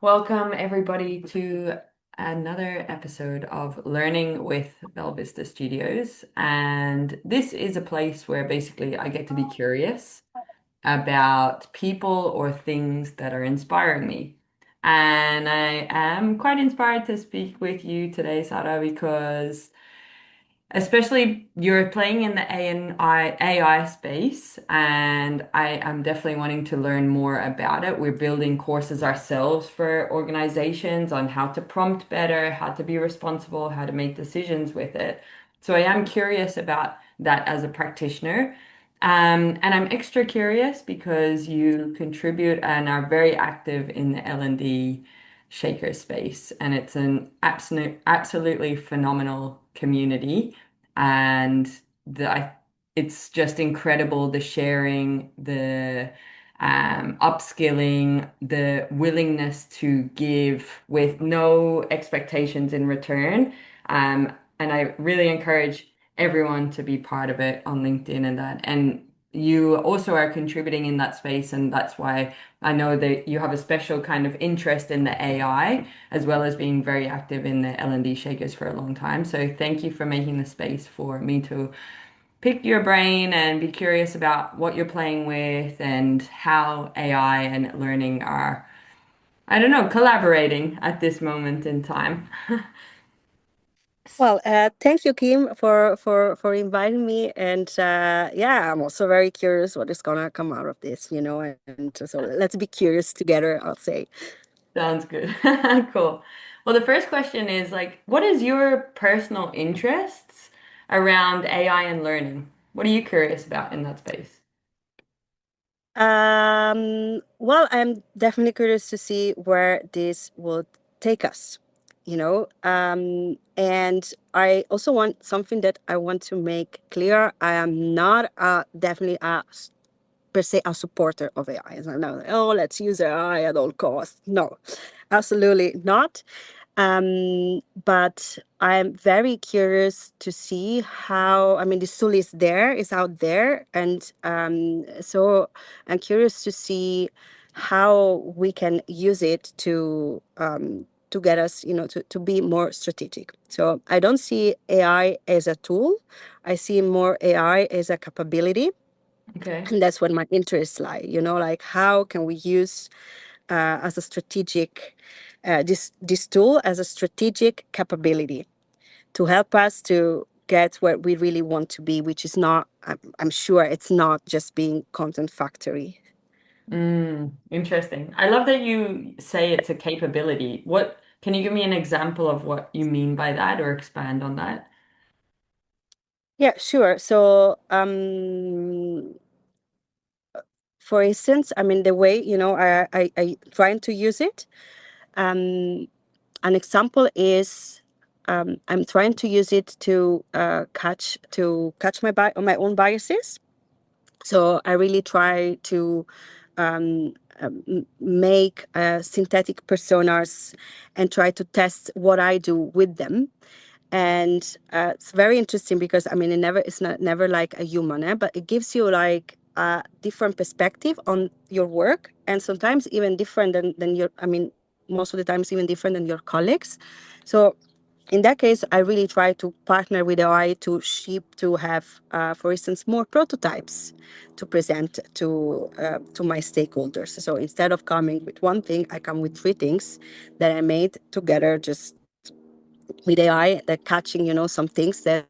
Welcome, everybody, to another episode of Learning with Belvista Studios. And this is a place where basically I get to be curious about people or things that are inspiring me. And I am quite inspired to speak with you today, Sara, because especially you're playing in the AI space, and I am definitely wanting to learn more about it. We're building courses ourselves for organizations on how to prompt better, how to be responsible, how to make decisions with it. So I am curious about that as a practitioner. And I'm extra curious because you contribute and are very active in the L&D Shakers space, and it's an absolutely phenomenal community and it's just incredible, the sharing, the upskilling, the willingness to give with no expectations in return. And I really encourage everyone to be part of it on LinkedIn and that. And you also are contributing in that space, and that's why I know that you have a special kind of interest in the AI, as well as being very active in the L&D Shakers for a long time. So thank you for making the space for me to pick your brain and be curious about what you're playing with and how AI and learning are, I don't know, collaborating at this moment in time. Well, thank you, Kim, for inviting me. And yeah, I'm also very curious what is gonna come out of this, and so let's be curious together, I'll say. Sounds good. Cool. Well, the first question is like, what is your personal interests around AI and learning? What are you curious about in that space? Well, I'm definitely curious to see where this would take us, and I also want something that I want to make clear. I am not definitely per se a supporter of AI. It's not like, oh, let's use AI at all costs. No, absolutely not. But I'm very curious to see how, I mean, this tool is there, is out there. And so I'm curious to see how we can use it to get us, to be more strategic. So I don't see AI as a tool. I see more AI as a capability, Okay. and that's what my interests lie, like how can we use as a strategic this tool as a strategic capability to help us to get where we really want to be, which is not, I'm sure it's not just being content factory. Interesting. I love that you say it's a capability. What, can you give me an example of what you mean by that or expand on that? Yeah, sure. So for instance, I mean, the way, I trying to use it, um an example is, I'm trying to use it to catch my own biases. So I really try to make synthetic personas and try to test what I do with them. And it's very interesting because, I mean, it's not never like a human, but it gives you like a different perspective on your work, and sometimes even different than your, I mean, most of the times even different than your colleagues. So in that case, I really try to partner with AI to have, for instance, more prototypes to present to my stakeholders. So instead of coming with one thing, I come with three things that I made together just with AI, that catching, some things that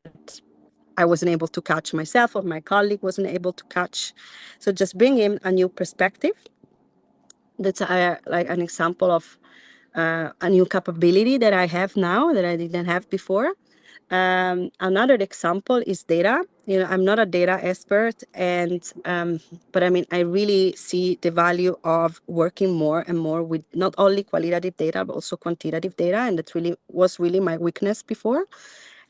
I wasn't able to catch myself or my colleague wasn't able to catch. So just bring in a new perspective. That's like an example of a new capability that I have now that I didn't have before. Another example is data. I'm not a data expert, and but I mean, I really see the value of working more and more with not only qualitative data but also quantitative data, and that really was really my weakness before.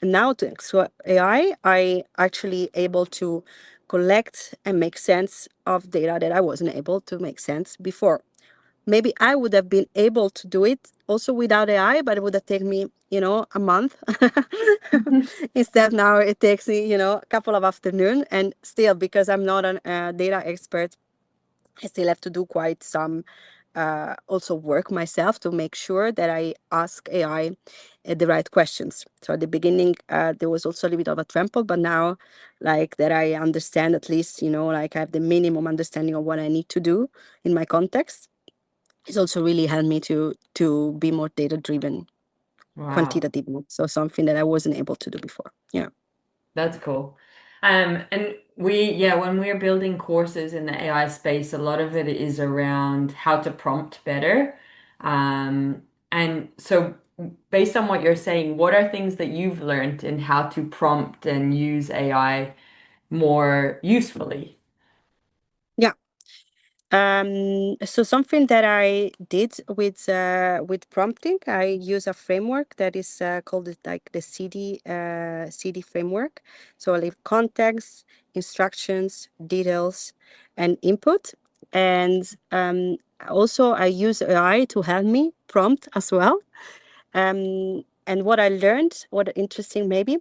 And now, thanks to I actually able to collect and make sense of data that I wasn't able to make sense before. Maybe I would have been able to do it also without AI, but it would have taken me, a month. Instead, now it takes me, a couple of afternoon. And still, because I'm not a data expert, I still have to do quite some also work myself to make sure that I ask AI the right questions. So at the beginning, there was also a little bit of a trample, but now, like that, I understand at least, like I have the minimum understanding of what I need to do in my context. It's also really helped me to be more data driven, Wow. quantitative. So something that I wasn't able to do before. Yeah. That's cool. And when we're building courses in the AI space, a lot of it is around how to prompt better. And so based on what you're saying, what are things that you've learned in how to prompt and use AI more usefully? Yeah. So something that I did with prompting, I use a framework that is called it like the CD framework. So I leave context, instructions, details, and input. And also I use AI to help me prompt as well. And what I learned, what interesting maybe.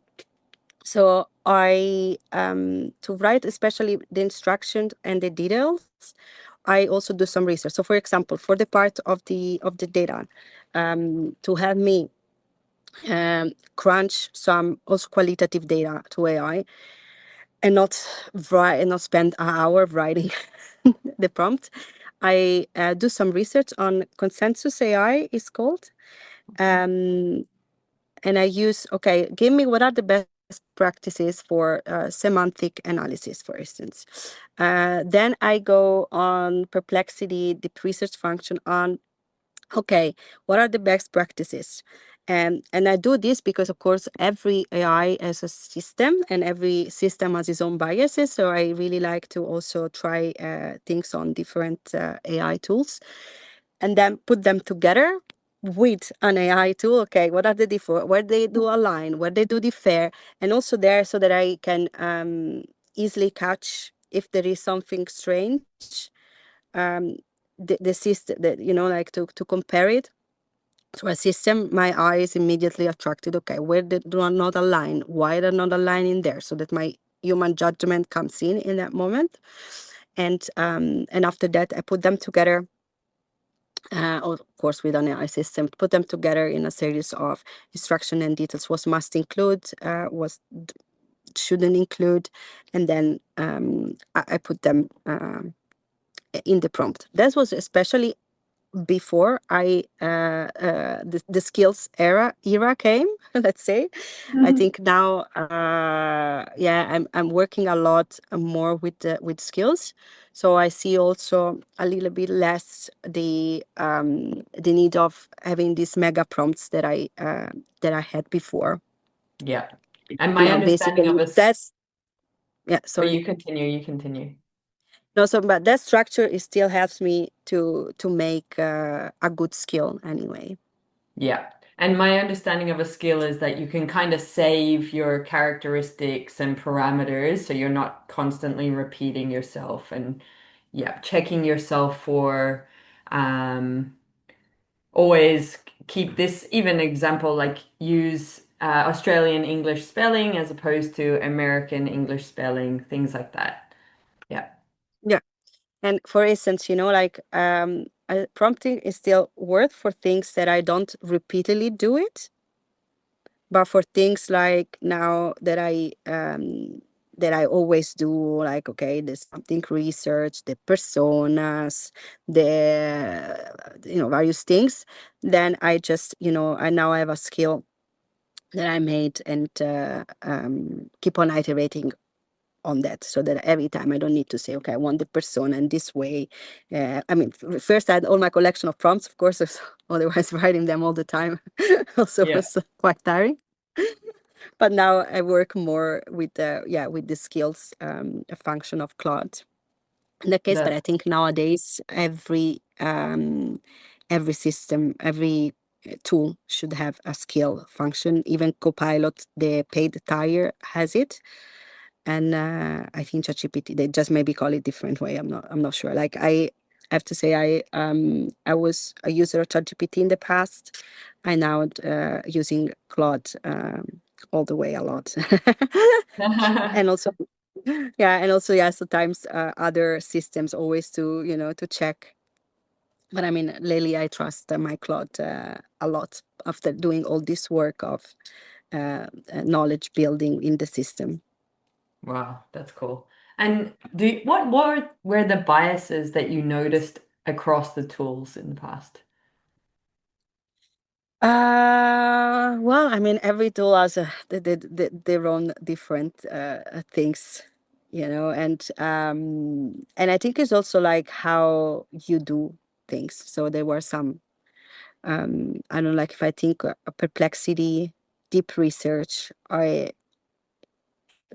So I to write especially the instructions and the details, I also do some research. So for example, for the part of the data, to help me crunch some also qualitative data to AI and not write and not spend an hour writing the prompt, I do some research on consensus AI is called. Um, and I use, okay, give me what are the best practices for semantic analysis, for instance. Then I go on Perplexity, the research function on, okay, what are the best practices? And I do this because, of course, every AI has a system and every system has its own biases. So I really like to also try things on different AI tools and then put them together with an AI tool. Okay, what are the different, where they do align, where they do differ, and also there so that I can easily catch if there is something strange. Um, the system that like to compare it to a system, my eye is immediately attracted. Okay, where they do not align, why they're not aligning there, so that my human judgment comes in that moment, and after that I put them together of course with an AI system, put them together in a series of instruction and details, what must include, what shouldn't include, and then I put them in the prompt. That was especially before the skills era came. Let's say, I think now, yeah, I'm working a lot more with skills, so I see also a little bit less the need of having these mega prompts that I had before. Yeah. And my understanding of Basically, us, that's yeah. oh, Sorry. you continue. No, so but that structure it still helps me to make a good skill anyway. Yeah. And my understanding of a skill is that you can kind of save your characteristics and parameters so you're not constantly repeating yourself and yeah, checking yourself for um always keep this even example like use Australian English spelling as opposed to American English spelling, things like that. Yeah. Yeah. And for instance, like prompting is still worth for things that I don't repeatedly do it, but for things like now that I always do, like okay, there's something research, the personas, the various things, then I just I now have a skill that I made and keep on iterating on that so that every time I don't need to say, okay, I want the persona in this way. I mean, first I had all my collection of prompts, of course, otherwise writing them all the time also Yeah. was quite tiring. But now I work more with with the skills function of Claude in that case. But That's I think nowadays every system, every tool should have a skill function. Even Copilot, the paid tier, has it. And I think ChatGPT, they just maybe call it different way. I'm not sure. Like I have to say, I was a user of ChatGPT in the past. I now using Claude all the way a lot, and also yeah, and also yeah. Sometimes other systems always to to check But I mean, lately I trust my Claude a lot after doing all this work of knowledge building in the system. Wow, that's cool. And what were the biases that you noticed across the tools in the past? Well, I mean, every tool has their own different things, and I think it's also like how you do things. So there were some, I don't know, like if I think perplexity, deep research, I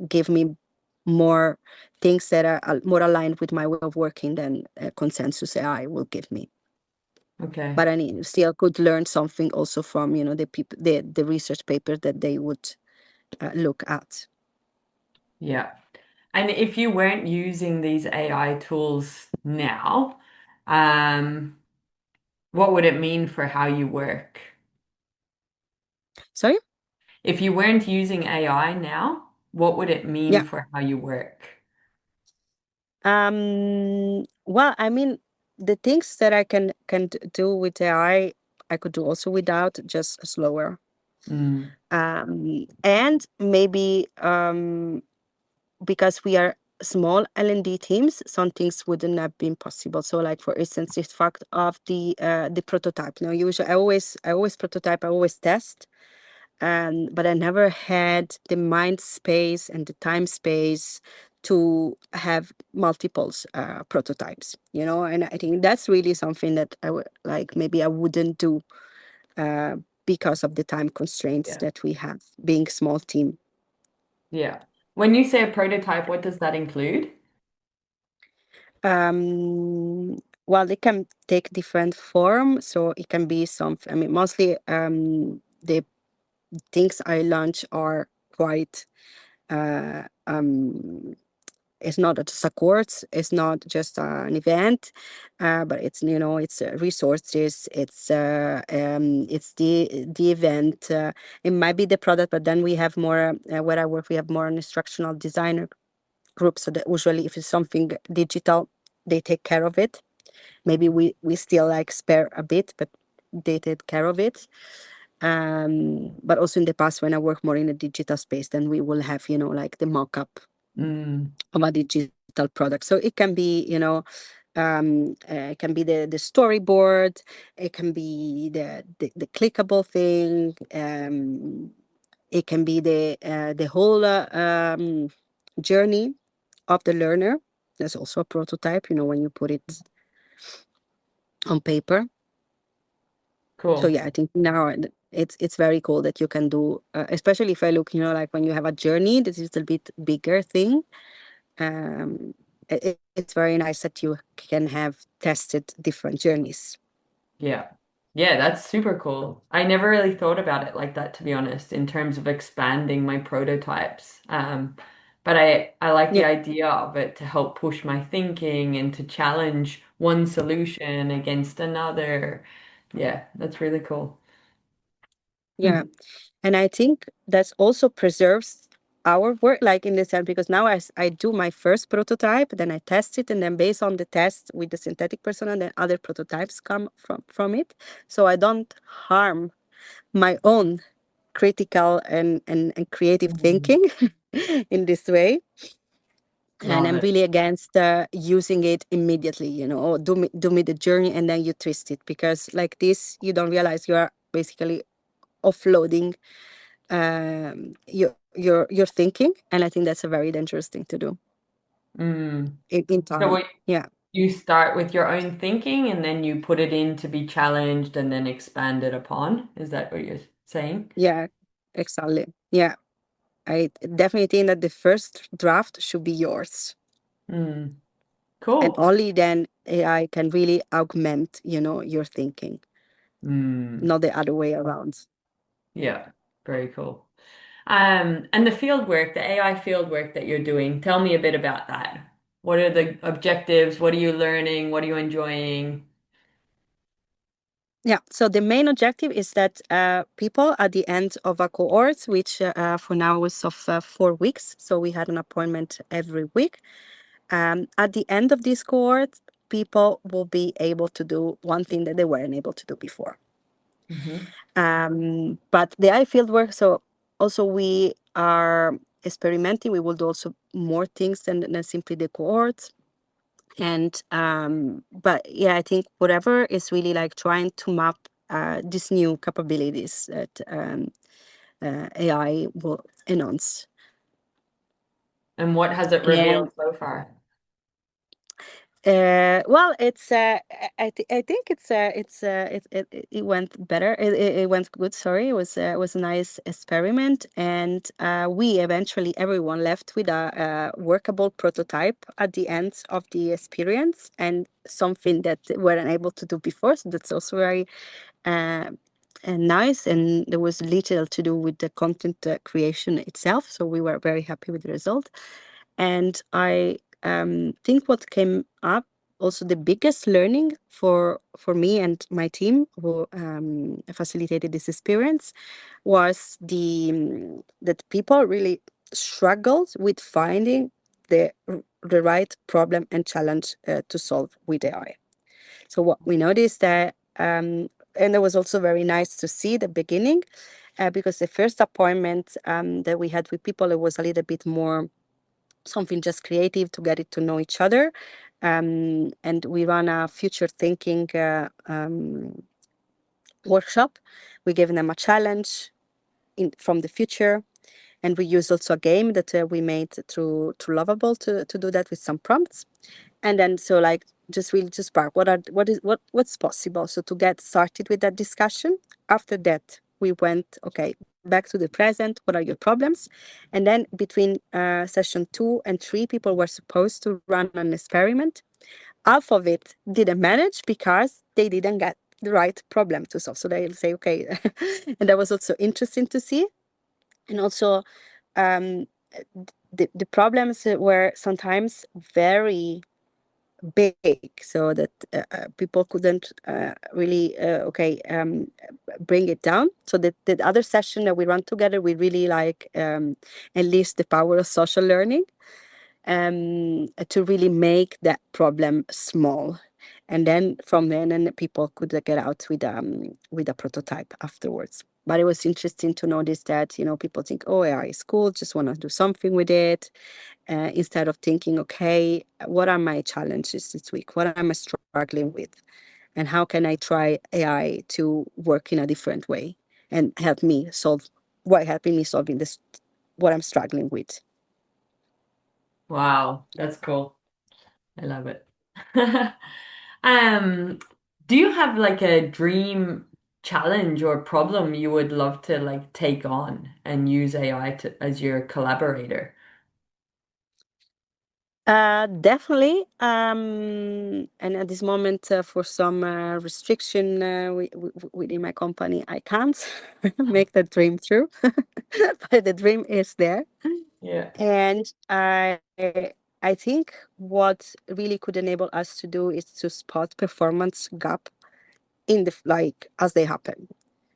give me more things that are more aligned with my way of working than consensus AI will give me. Okay. But I mean, still could learn something also from the people, the research papers that they would look at. Yeah. And if you weren't using these AI tools now, um, what would it mean for how you work? Sorry. If you weren't using AI now, what would it mean Yeah. for how you work? Well, I mean, the things that I do with I could do also without, just slower. Mm, And maybe because we are small L&D teams, some things wouldn't have been possible. So, like for instance, the fact of the prototype. Now, usually I always prototype, I always test, but I never had the mind space and the time space to have multiples prototypes. And I think that's really something that I would like. Maybe I wouldn't do uh, because of the time constraints yeah. that we have, being small team. Yeah. When you say a prototype, what does that include? Well, they can take different form. So it can be some, I mean, mostly the things I launch are quite, uh, um, it's not just a course, it's not just an event, but it's resources, it's the event. It might be the product, but then we have more, where I work, we have more an instructional designer group. So that usually if it's something digital, they take care of it. Maybe we still like spare a bit, but they take care of it. But also in the past, when I work more in a digital space, then we will have like the mock-up Mm, of a digital product. So it can be it can be the storyboard, it can be the clickable thing, it can be the whole journey of the learner. There's also a prototype, when you put it on paper. So cool. yeah, I think now it's very cool that you can do, especially if I look, like when you have a journey, this is a bit bigger thing. It's very nice that you can have tested different journeys. Yeah. Yeah, that's super cool. I never really thought about it like that, to be honest, in terms of expanding my prototypes. But I like the Yeah, idea of it to help push my thinking and to challenge one solution against another. Yeah, that's really cool. yeah. And I think that's also preserves our work, like in the sense, because now I do my first prototype, then I test it, and then based on the test with the synthetic persona, then other prototypes come from it. So I don't harm my own critical and creative Mm, thinking in this way. And love I'm it. really against using it immediately, or do me the journey and then you twist it, because like this you don't realize you are basically offloading your thinking, and I think that's a very dangerous thing to do Mm. in So time. what Yeah, you start with your own thinking and then you put it in to be challenged and then expanded upon. Is that what you're saying? yeah, exactly. Yeah, I definitely think that the first draft should be yours, Mm. and Cool. only then AI can really augment your thinking, Mm. not the other way around. Yeah, very cool. And the field work, the AI field work that you're doing, tell me a bit about that. What are the objectives? What are you learning? What are you enjoying? Yeah, so the main objective is that people at the end of a cohort, which for now is of 4 weeks, so we had an appointment every week. At the end of this cohort, people will be able to do one thing that they weren't able to do before. Hmm. But the AI field work, so also we are experimenting. We will do also more things than simply the cohorts. And but yeah, I think whatever is really like trying to map these new capabilities that AI will announce. And what has it And revealed so far? well, it's I think it went better. It went good. Sorry, it was a nice experiment, and we eventually everyone left with a workable prototype at the end of the experience, and something that we weren't able to do before. So that's also very uh, nice, and there was little to do with the content creation itself. So we were very happy with the result. And I think what came up also the biggest learning for me and my team who facilitated this experience was that people really struggled with finding the right problem and challenge to solve with AI. So what we noticed that and it was also very nice to see the beginning because the first appointment that we had with people, it was a little bit more something just creative to get it to know each other. And we run a future thinking workshop. We gave them a challenge from the future, and we used also a game that we made through Lovable to do that with some prompts. And then so like just really to spark what's possible. So to get started with that discussion, after that we went okay back to the present. What are your problems? And then between session 2 and 3, people were supposed to run an experiment. Half of it didn't manage because they didn't get the right problem to solve. So they'll say okay. And that was also interesting to see. And also um, the problems were sometimes very big, so that people couldn't really bring it down. So that the other session that we run together, we really like enlist the power of social learning to really make that problem small. And then from then people could get out with a prototype afterwards. But it was interesting to notice that, people think, oh, AI is cool, just want to do something with it, instead of thinking, okay, what are my challenges this week? What am I struggling with? And how can I try AI to work in a different way and helping me solving this, what I'm struggling with. Wow, that's cool. I love it. Um, do you have like a dream challenge or problem you would love to like take on and use AI to as your collaborator? Definitely. And at this moment, for some restriction within my company, I can't make that dream true. But the dream is there. Yeah. And I think what really could enable us to do is to spot performance gap in like as they happen.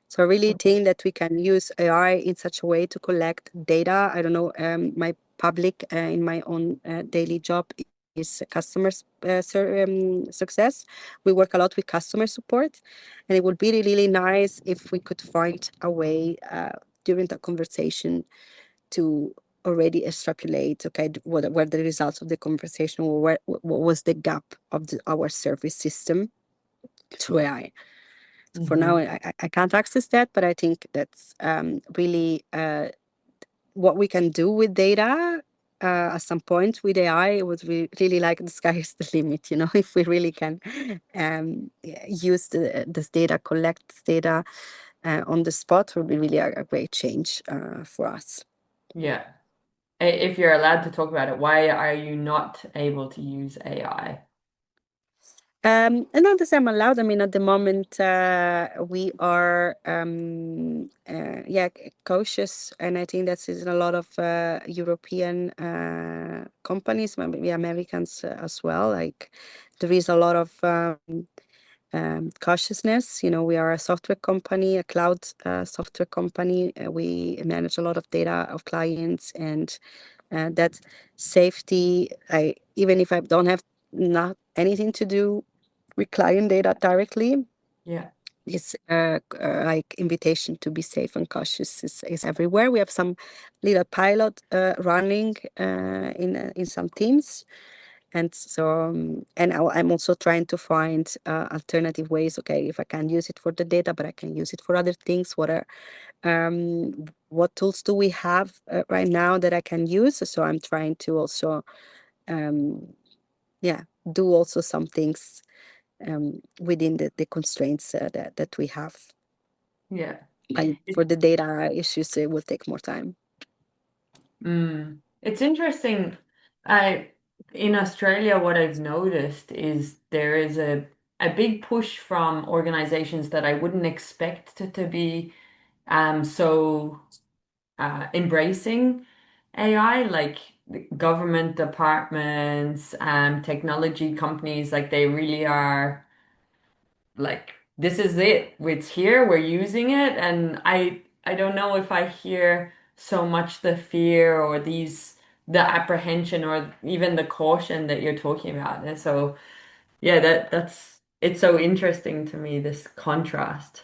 So I really think that we can use AI in such a way to collect data. I don't know, my public in my own daily job is success. We work a lot with customer support, and it would be really nice if we could find a way during the conversation to already extrapolate, okay, what were the results of the conversation, or what was the gap of our service system to AI. For now, Hmm. I can't access that, but I think that's really what we can do with data. At some point with AI, it would really like the sky is the limit. If we really can use this data, collect this data on the spot, would be really a great change for us. Yeah. If you're allowed to talk about it, why are you not able to use AI? And not as I'm allowed. I mean, at the moment, we are, cautious, and I think that's in a lot of European companies, maybe Americans as well. Like, there is a lot of cautiousness. We are a software company, a cloud software company. We manage a lot of data of clients, and that safety. Even if I don't have not anything to do with client data directly. Yeah. This like invitation to be safe and cautious is everywhere. We have some little pilot running in some teams, and so and I'm also trying to find alternative ways. Okay, if I can use it for the data, but I can use it for other things. What tools do we have right now that I can use? So I'm trying to also um, yeah, do also some things within the constraints that we have. Yeah. But for It, the data issues, it will take more time. it's interesting. I in Australia, what I've noticed is there is a big push from organizations that I wouldn't expect to be so embracing AI, like the government departments, technology companies, like they really are like this is it. It's here, we're using it. And I don't know if I hear so much the fear or the apprehension or even the caution that you're talking about. And so yeah, that's it's so interesting to me, this contrast.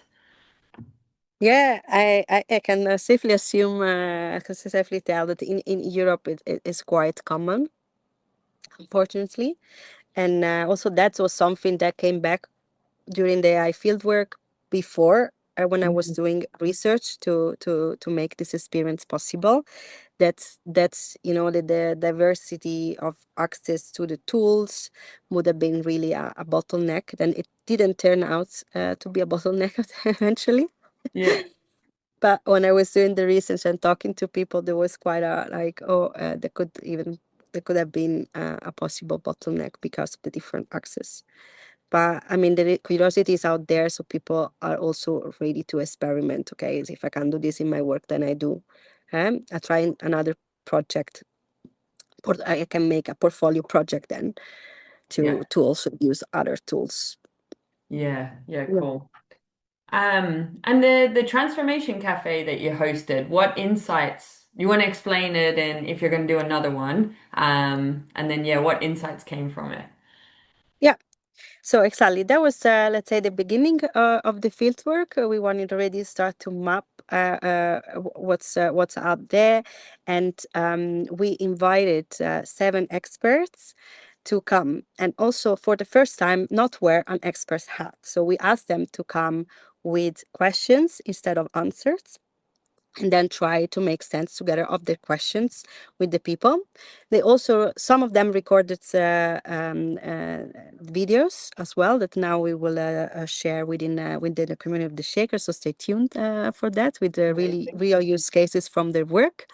Yeah, I can safely assume, I can safely tell that in Europe it is quite common, unfortunately. And also that was something that came back during the AI fieldwork before when I was Mhm. doing research to make this experience possible. That's the diversity of access to the tools would have been really a bottleneck. Then it didn't turn out to be a bottleneck eventually. Yeah. But when I was doing the research and talking to people, there was quite a like, oh, there could have been a possible bottleneck because of the different access. But I mean, the curiosity is out there, so people are also ready to experiment. Okay, if I can do this in my work, then I do. I try another project, or I can make a portfolio project then Yeah. to also use other tools. Yeah. Yeah. Yeah. Cool. And the transformation cafe that you hosted, what insights you want to explain it and if you're going to do another one? And then yeah, what insights came from it? Yeah. So exactly, that was let's say the beginning of the field work. We wanted already start to map what's out there, and we invited 7 experts to come, and also for the first time, not wear an expert's hat. So we asked them to come with questions instead of answers, and then try to make sense together of the questions with the people. They also, some of them recorded videos as well that now we will share within the community of the Shakers. So stay tuned for that with the really Amazing. real use cases from their work.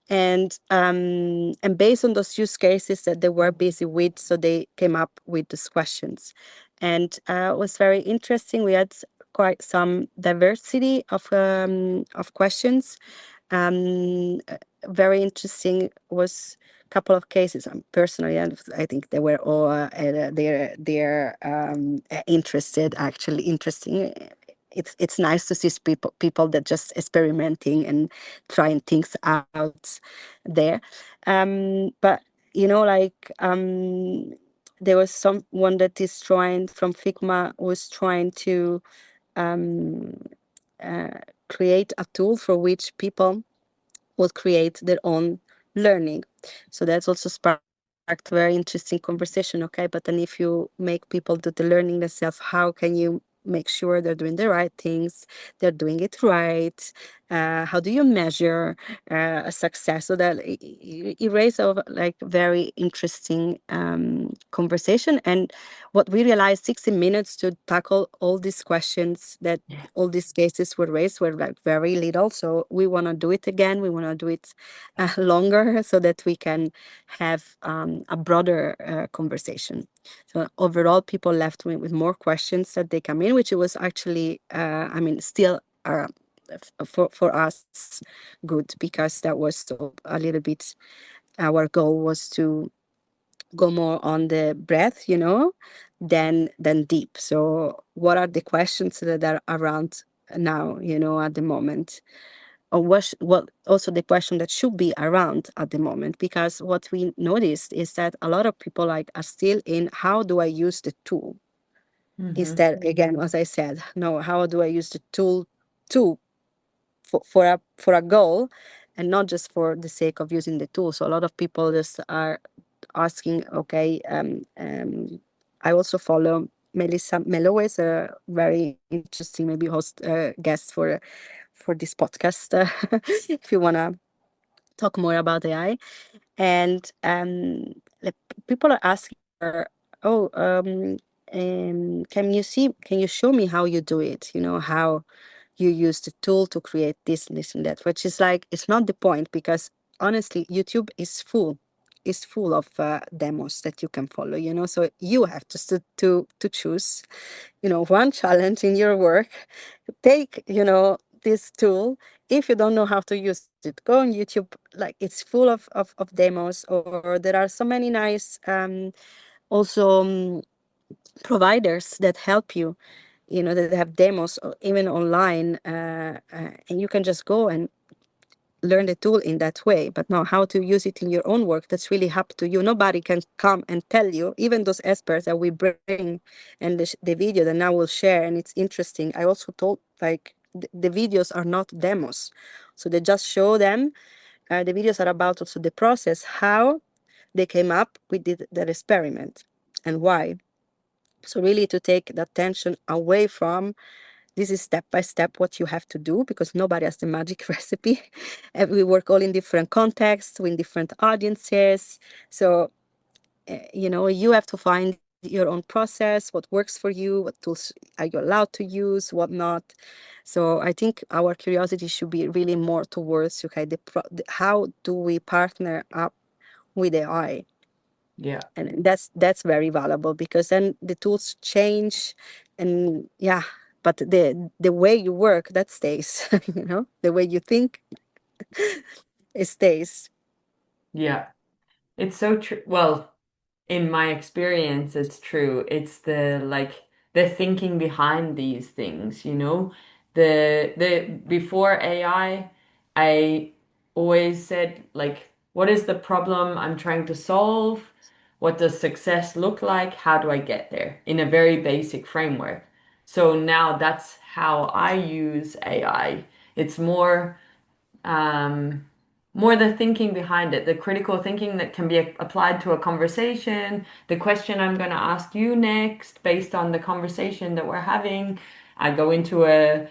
And based on those use cases that they were busy with, so they came up with these questions, and it was very interesting. We had quite some diversity of questions. Very interesting was a couple of cases. Personally, and I think they were all they're interested. Actually, interesting. It's nice to see people that just experimenting and trying things out there. But like there was someone that is trying from Figma was trying to um, uh, create a tool for which people would create their own learning. So that's also sparked very interesting conversation. Okay, but then if you make people do the learning themselves, how can you make sure they're doing the right things, they're doing it right? How do you measure a success? So that it raised a like very interesting conversation. And what we realized, 60 minutes to tackle all these questions that Yeah. all these cases were raised were like very little. So we want to do it again. We want to do it longer so that we can have a broader conversation. So overall, people left with more questions that they come in, which it was actually, I mean, still for us good, because that was so a little bit, our goal was to go more on the breadth, than deep. So what are the questions that are around now, at the moment? or what also the question that should be around at the moment, because what we noticed is that a lot of people like are still in how do I use the tool, Mm-hmm. instead, again, as I said, no, how do I use the tool to for a goal, and not just for the sake of using the tool. So a lot of people just are asking, okay, I also follow Melissa Mello, is a very interesting maybe host, guest for this podcast, if you want to talk more about AI. And like, people are asking her, oh, can you show me how you do it, how you use the tool to create this and that, which is like, it's not the point, because honestly YouTube is full of demos that you can follow, so you have to choose, one challenge in your work. Take, this tool. If you don't know how to use it, go on YouTube, like it's full of demos, or there are so many nice also providers that help you, that have demos, even online, and you can just go and learn the tool in that way. But now, how to use it in your own work, that's really up to you. Nobody can come and tell you, even those experts that we bring, and the video that now we'll share, and it's interesting. I also told, like, the videos are not demos, so they just show them. The videos are about also the process, how they came up with that experiment and why. So really to take the attention away from, this is step by step what you have to do, because nobody has the magic recipe. And we work all in different contexts, with different audiences. So, you have to find your own process, what works for you, what tools are you allowed to use, what not. So I think our curiosity should be really more towards, okay, how do we partner up with AI? Yeah. And that's very valuable, because then the tools change, and yeah, but the way you work, that stays. The way you think, it stays. Yeah. It's so true. Well, in my experience, it's true. It's the thinking behind these things, you know? The before I always said like, what is the problem I'm trying to solve? What does success look like? How do I get there? In a very basic framework. So now that's how I use AI. It's um, more the thinking behind it, the critical thinking that can be applied to a conversation, the question I'm going to ask you next based on the conversation that we're having. I go into a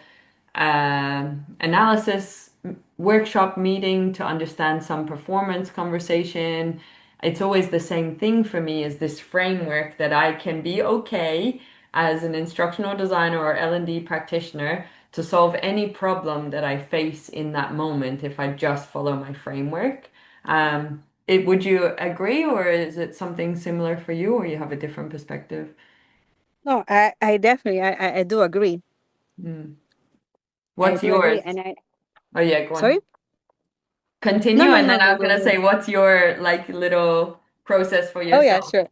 analysis workshop meeting to understand some performance conversation. It's always the same thing for me, is this framework that I can be okay as an instructional designer or L&D practitioner to solve any problem that I face in that moment if I just follow my framework. Would you agree, or is it something similar for you, or you have a different perspective? No, I definitely, I do agree. Mm. I What's do agree. yours? And I, Oh yeah, go sorry? on. No, Continue, no, and no, then I no, was go gonna ahead. say, what's your like little process for Oh yeah, yourself? sure.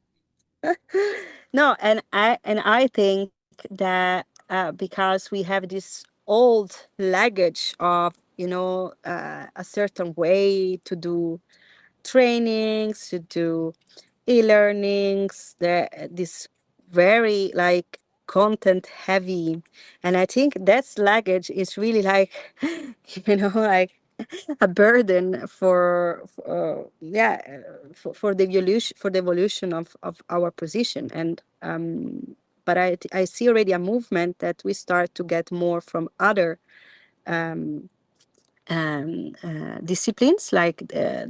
No, and I think that because we have this old luggage of, a certain way to do trainings, to do e-learnings, this very like content heavy. And I think that's luggage is really like, like a burden for the evolution of our position. And but I see already a movement that we start to get more from other disciplines, like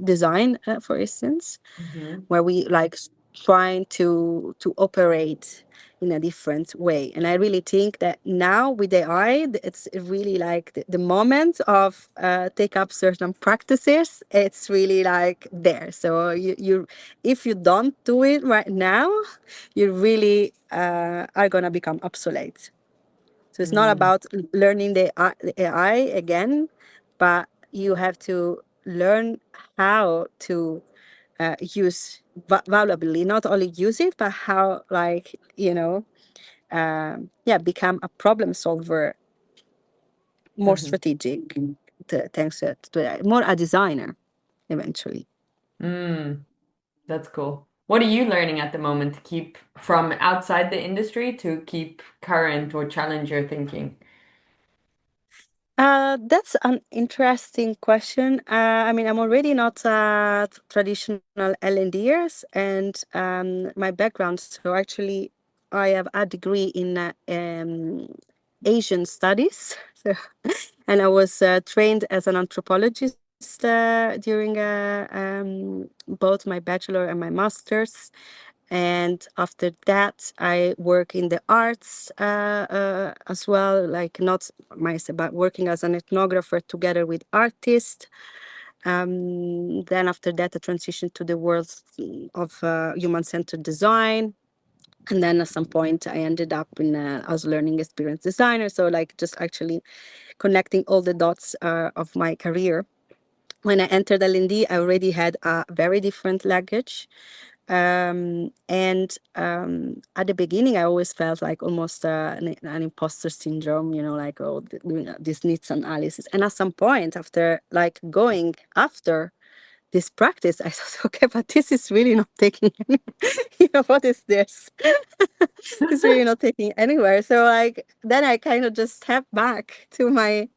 design, for instance, Hmm. where we like trying to operate in a different way. And I really think that now with AI, it's really like the moment of take up certain practices. It's really like there. So you if you don't do it right now, you really are gonna become obsolete. So it's not Mm. about learning the AI again, but you have to learn how to use valuably, not only use it, but how, like, yeah, become a problem solver, more Hmm. strategic. thanks to more a designer eventually. Mm, that's cool. What are you learning at the moment to keep from outside the industry to keep current or challenge your thinking? That's an interesting question. I mean, I'm already not a traditional L&Ders, and my background. So actually, I have a degree in Asian studies. So, and I was trained as an anthropologist during both my bachelor and my master's. And after that, I work in the arts as well, like not myself, but working as an ethnographer together with artists. Then after that, I transitioned to the world of human-centered design. And then at some point, I ended up in as learning experience designer. So like just actually connecting all the dots of my career. When I entered L&D, I already had a very different luggage. And at the beginning, I always felt like almost an imposter syndrome, like, oh, doing this needs analysis. And at some point, after like going after this practice, I thought, okay, but this is really not taking any, what is this? It's really not taking anywhere. So like, then I kind of just stepped back to my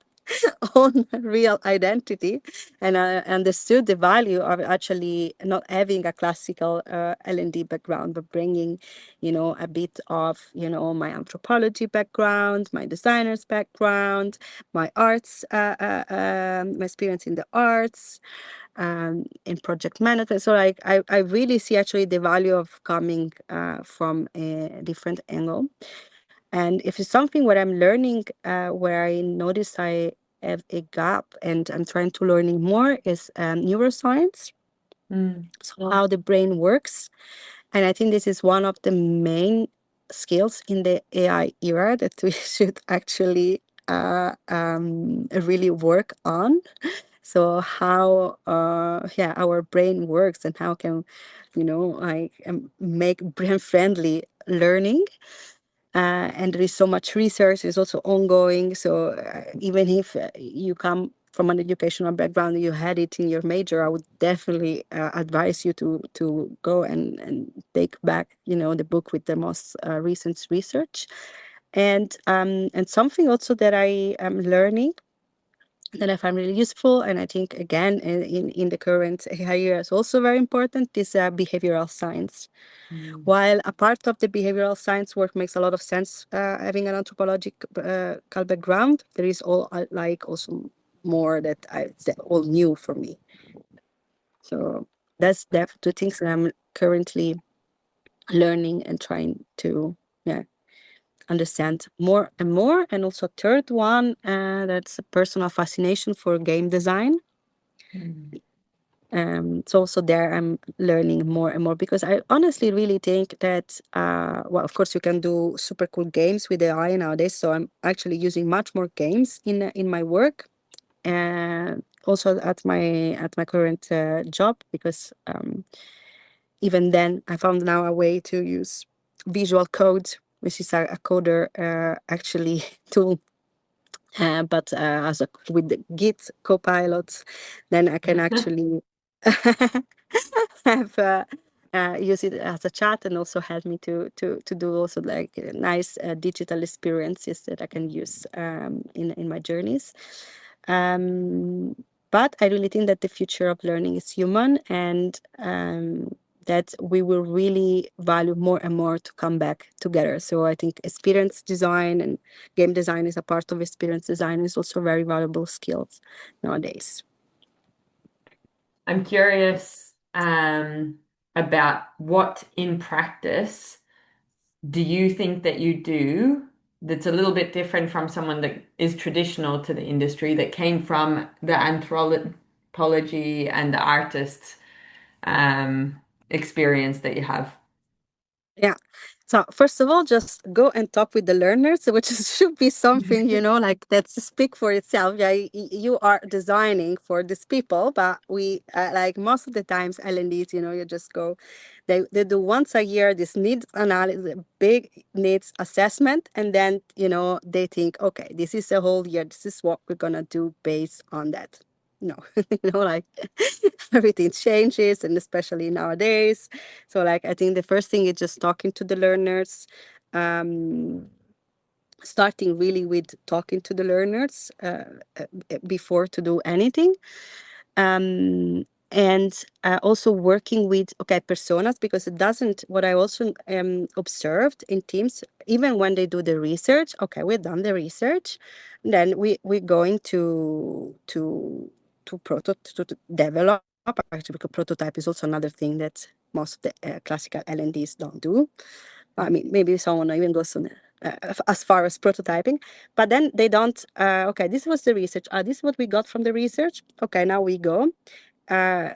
own real identity, and I understood the value of actually not having a classical L&D background, but bringing, a bit of, my anthropology background, my designer's background, my arts, my experience in the arts, in project management. So like, I really see actually the value of coming from a different angle. And if it's something where I'm learning, where I notice I have a gap and I'm trying to learning more is neuroscience, Mm, so how the brain works. And I think this is one of the main skills in the AI era that we should actually really work on. So how yeah, our brain works and how can, like make brain friendly learning. And there is so much research is also ongoing. So even if you come from an educational background, you had it in your major, I would definitely advise you to go and take back, the book with the most recent research. And something also that I am learning that I find really useful, and I think again in the current AI era is also very important, is behavioral science. mm, While a part of the behavioral science work makes a lot of sense, having an anthropological background, there is all like also more that all new for me. So that's the two things that I'm currently learning and trying to, yeah, understand more and more. And also third one, that's a personal fascination for game design. mm, So also there I'm learning more and more because I honestly really think that, well, of course you can do super cool games with AI nowadays. So I'm actually using much more games in my work, and also at my current job, because even then I found now a way to use visual code, which is a coder actually tool, but as with the Git copilots, then I can actually have use it as a chat and also help me to do also like nice digital experiences that I can use in my journeys. Um, but I really think that the future of learning is human, and that we will really value more and more to come back together. So I think experience design and game design is a part of experience design, is also very valuable skills nowadays. I'm curious about what in practice do you think that you do that's a little bit different from someone that is traditional to the industry that came from the anthropology and the artist experience that you have? Yeah. So first of all, just go and talk with the learners, which should be something, like that's speak for itself. Yeah, you are designing for these people, but we like most of the times L&Ds, you just go. They do once a year this needs analysis, big needs assessment, and then they think, okay, this is a whole year. This is what we're gonna do based on that. No, like everything changes, and especially nowadays. So, like, I think the first thing is just talking to the learners, um, starting really with talking to the learners before to do anything. And also working with, okay, personas, because it doesn't, what I also observed in teams, even when they do the research, okay, we've done the research, then we're going to develop. Actually, because prototype is also another thing that most of the classical L&Ds don't do. I mean, maybe someone even goes on as far as prototyping, but then they don't. Okay, this was the research. This is what we got from the research. Okay, now we go. Uh,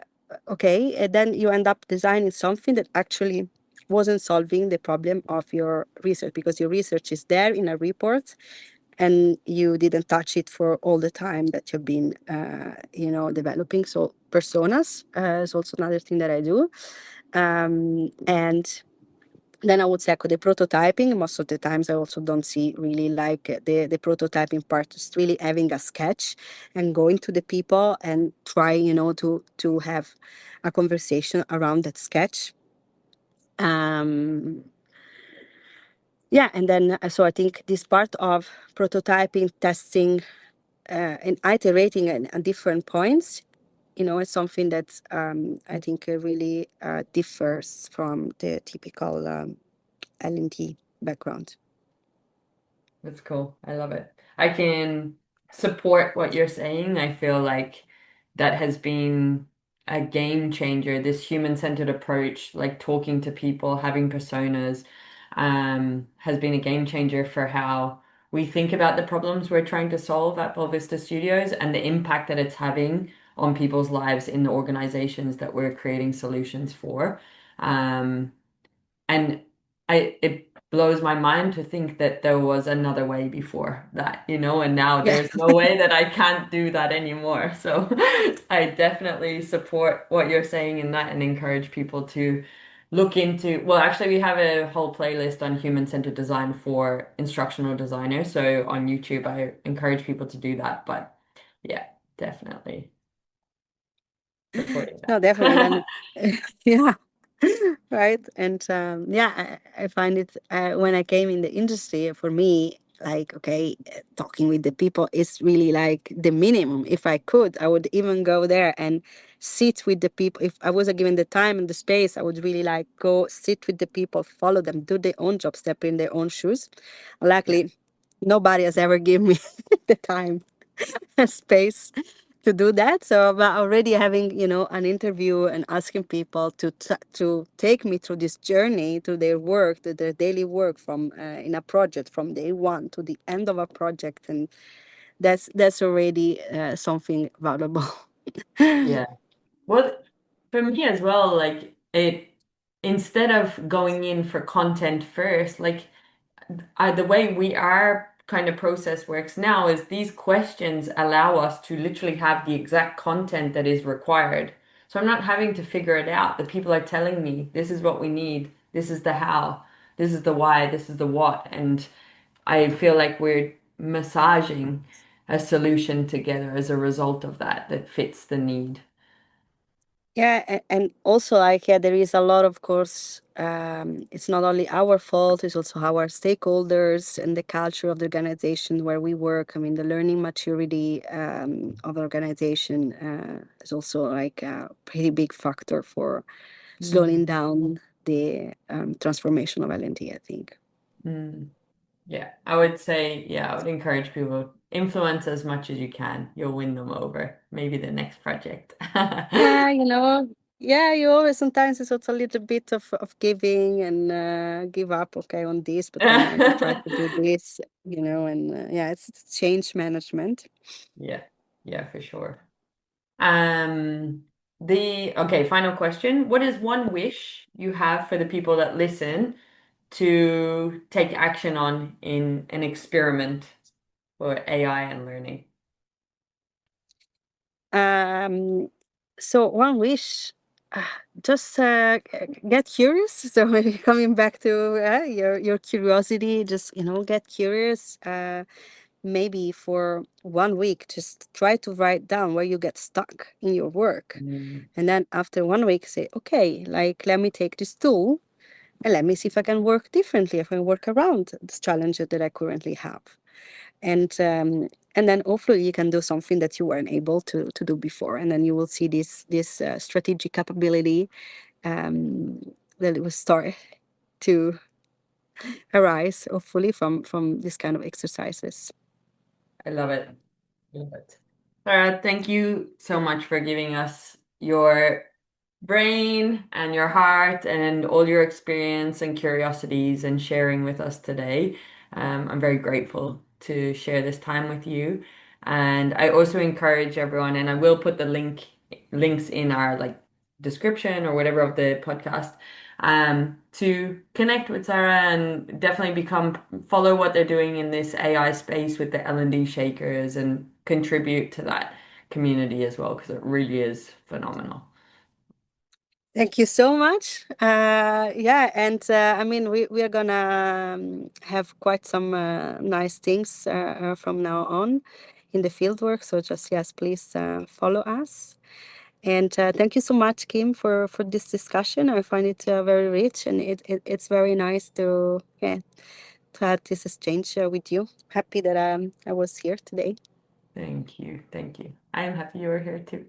okay, and then you end up designing something that actually wasn't solving the problem of your research, because your research is there in a report and you didn't touch it for all the time that you've been developing. So personas is also another thing that I do. And then I would say, okay, the prototyping, most of the times I also don't see really like the prototyping part, just really having a sketch and going to the people and try, to have a conversation around that sketch. Um, yeah, and then so I think this part of prototyping, testing, and iterating at different points, is something that I think really differs from the typical L&D background. That's cool. I love it. I can support what you're saying. I feel like that has been a game changer. This human-centered approach, like talking to people, having personas, has been a game changer for how we think about the problems we're trying to solve at Belvista Studios and the impact that it's having on people's lives in the organizations that we're creating solutions for. Um, and it blows my mind to think that there was another way before that, and now Yeah. there's no way that I can't do that anymore. So I definitely support what you're saying in that and encourage people to look into, well, actually we have a whole playlist on human-centered design for instructional designers. So on YouTube, I encourage people to do that. But yeah, definitely supporting No, definitely. that. And yeah, right. And yeah, I find it when I came in the industry, for me, like, okay, talking with the people is really like the minimum. If I could, I would even go there and sit with the people. If I was given the time and the space, I would really like go sit with the people, follow them, do their own job, step in their own shoes. Yeah. Luckily, nobody has ever given me the time space to do that. So, but already having, an interview and asking people to take me through this journey to their work, to their daily work from in a project from day one to the end of a project, and that's already something valuable. Yeah. Well, for me as well, like instead of going in for content first, like the way we our kind of process works now is these questions allow us to literally have the exact content that is required. So I'm not having to figure it out. The people are telling me this is what we need, this is the how, this is the why, this is the what, and I feel like we're massaging a solution together as a result of that that fits the need. Yeah, and also like, yeah, there is a lot, of course. It's not only our fault; it's also our stakeholders and the culture of the organization where we work. I mean, the learning maturity of the organization is also like a pretty big factor for slowing Mm. down the transformation of L&D, I think. Mm. Yeah, I would say, yeah, I would encourage people influence as much as you can. You'll win them over. Maybe the next project. Yeah, yeah, you always sometimes it's also a little bit of giving and give up, okay, on this, but then I try to do this, and yeah, it's change management. Yeah, yeah, for sure. Um, the okay, final question. What is one wish you have for the people that listen to take action on in an experiment for AI and learning? Um, so one wish, uh, just get curious. So maybe coming back to your curiosity, just get curious. Maybe for one week, just try to write down where you get stuck in your work, Mm, and then after one week, say, okay, like let me take this tool and let me see if I can work differently, if I can work around this challenge that I currently have. And then hopefully you can do something that you weren't able to do before, and then you will see this strategic capability um, that it will start to arise hopefully from this kind of exercises. I love it. Love it. Sarah, thank you so much for giving us your brain and your heart and all your experience and curiosities and sharing with us today. I'm very grateful to share this time with you. And I also encourage everyone, and I will put the links in our like description or whatever of the podcast, to connect with Sarah and definitely follow what they're doing in this AI space with the L&D Shakers and contribute to that community as well, because it really is phenomenal. Thank you so much. Yeah, and I mean, we are gonna have quite some nice things from now on in the fieldwork. So just yes, please follow us. And thank you so much, Kim, for this discussion. I find it very rich, and it's very nice to have this exchange with you. Happy that I was here today. Thank you. Thank you. I'm happy you're here too.